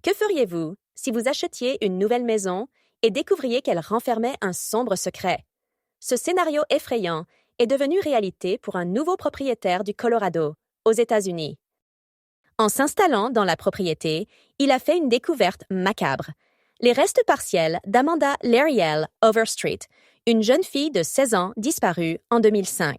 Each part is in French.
Que feriez-vous si vous achetiez une nouvelle maison et découvriez qu'elle renfermait un sombre secret? Ce scénario effrayant est devenu réalité pour un nouveau propriétaire du Colorado, aux États-Unis. En s'installant dans la propriété, il a fait une découverte macabre. Les restes partiels d'Amanda Lariel Overstreet, une jeune fille de 16 ans disparue en 2005.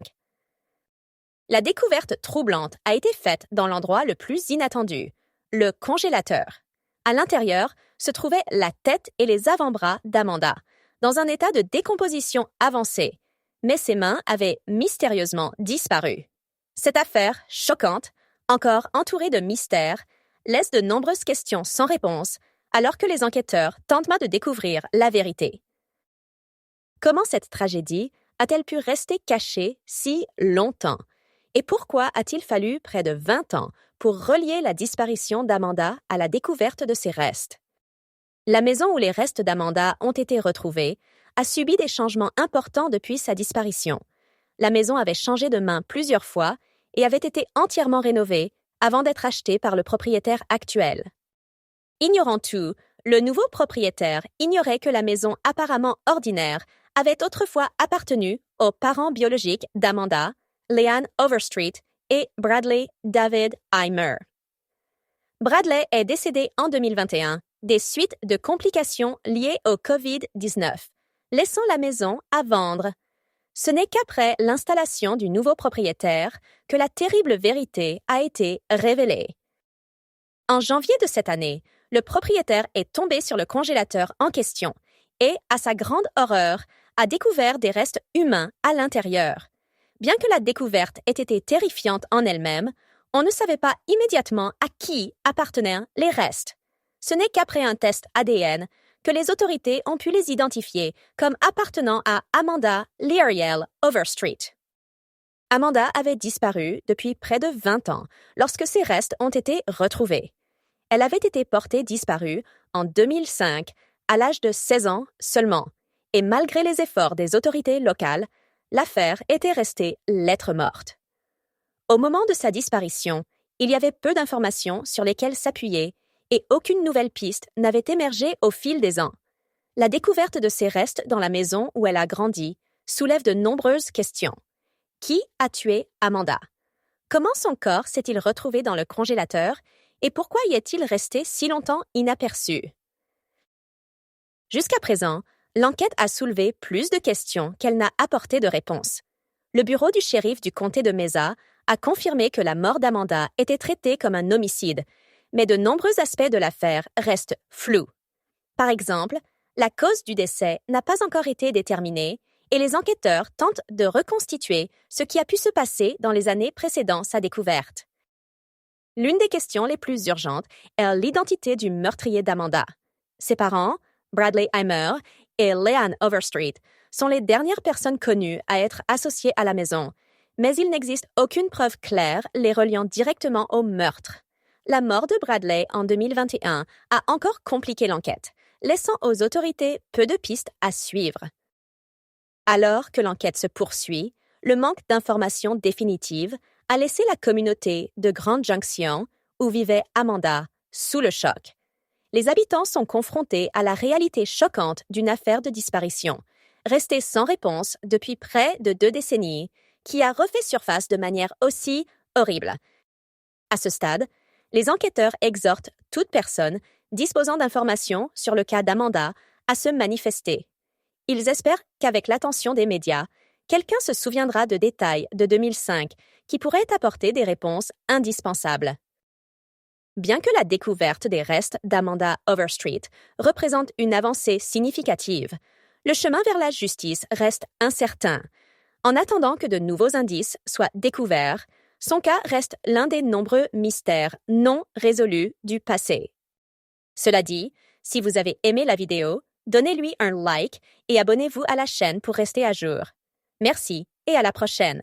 La découverte troublante a été faite dans l'endroit le plus inattendu, le congélateur. À l'intérieur se trouvaient la tête et les avant-bras d'Amanda, dans un état de décomposition avancée, mais ses mains avaient mystérieusement disparu. Cette affaire choquante, encore entourée de mystères, laisse de nombreuses questions sans réponse, alors que les enquêteurs tentent de découvrir la vérité. Comment cette tragédie a-t-elle pu rester cachée si longtemps? Et pourquoi a-t-il fallu près de 20 ans pour relier la disparition d'Amanda à la découverte de ses restes? La maison où les restes d'Amanda ont été retrouvés a subi des changements importants depuis sa disparition. La maison avait changé de main plusieurs fois et avait été entièrement rénovée avant d'être achetée par le propriétaire actuel. Ignorant tout, le nouveau propriétaire ignorait que la maison apparemment ordinaire avait autrefois appartenu aux parents biologiques d'Amanda, Leanne Overstreet et Bradley David Eimer. Bradley est décédé en 2021 des suites de complications liées au COVID-19, laissant la maison à vendre. Ce n'est qu'après l'installation du nouveau propriétaire que la terrible vérité a été révélée. En janvier de cette année, le propriétaire est tombé sur le congélateur en question et, à sa grande horreur, a découvert des restes humains à l'intérieur. Bien que la découverte ait été terrifiante en elle-même, on ne savait pas immédiatement à qui appartenaient les restes. Ce n'est qu'après un test ADN que les autorités ont pu les identifier comme appartenant à Amanda Lariel Overstreet. Amanda avait disparu depuis près de 20 ans lorsque ses restes ont été retrouvés. Elle avait été portée disparue en 2005 à l'âge de 16 ans seulement, et malgré les efforts des autorités locales, l'affaire était restée lettre morte. Au moment de sa disparition, il y avait peu d'informations sur lesquelles s'appuyer et aucune nouvelle piste n'avait émergé au fil des ans. La découverte de ses restes dans la maison où elle a grandi soulève de nombreuses questions. Qui a tué Amanda? Comment son corps s'est-il retrouvé dans le congélateur et pourquoi y est-il resté si longtemps inaperçu? Jusqu'à présent, l'enquête a soulevé plus de questions qu'elle n'a apporté de réponses. Le bureau du shérif du comté de Mesa a confirmé que la mort d'Amanda était traitée comme un homicide, mais de nombreux aspects de l'affaire restent flous. Par exemple, la cause du décès n'a pas encore été déterminée et les enquêteurs tentent de reconstituer ce qui a pu se passer dans les années précédant sa découverte. L'une des questions les plus urgentes est l'identité du meurtrier d'Amanda. Ses parents, Bradley Eimer et Leanne Overstreet, sont les dernières personnes connues à être associées à la maison, mais il n'existe aucune preuve claire les reliant directement au meurtre. La mort de Bradley en 2021 a encore compliqué l'enquête, laissant aux autorités peu de pistes à suivre. Alors que l'enquête se poursuit, le manque d'informations définitives a laissé la communauté de Grand Junction, où vivait Amanda, sous le choc. Les habitants sont confrontés à la réalité choquante d'une affaire de disparition, restée sans réponse depuis près de 2 décennies, qui a refait surface de manière aussi horrible. À ce stade, les enquêteurs exhortent toute personne disposant d'informations sur le cas d'Amanda à se manifester. Ils espèrent qu'avec l'attention des médias, quelqu'un se souviendra de détails de 2005 qui pourraient apporter des réponses indispensables. Bien que la découverte des restes d'Amanda Overstreet représente une avancée significative, le chemin vers la justice reste incertain. En attendant que de nouveaux indices soient découverts, son cas reste l'un des nombreux mystères non résolus du passé. Cela dit, si vous avez aimé la vidéo, donnez-lui un like et abonnez-vous à la chaîne pour rester à jour. Merci et à la prochaine.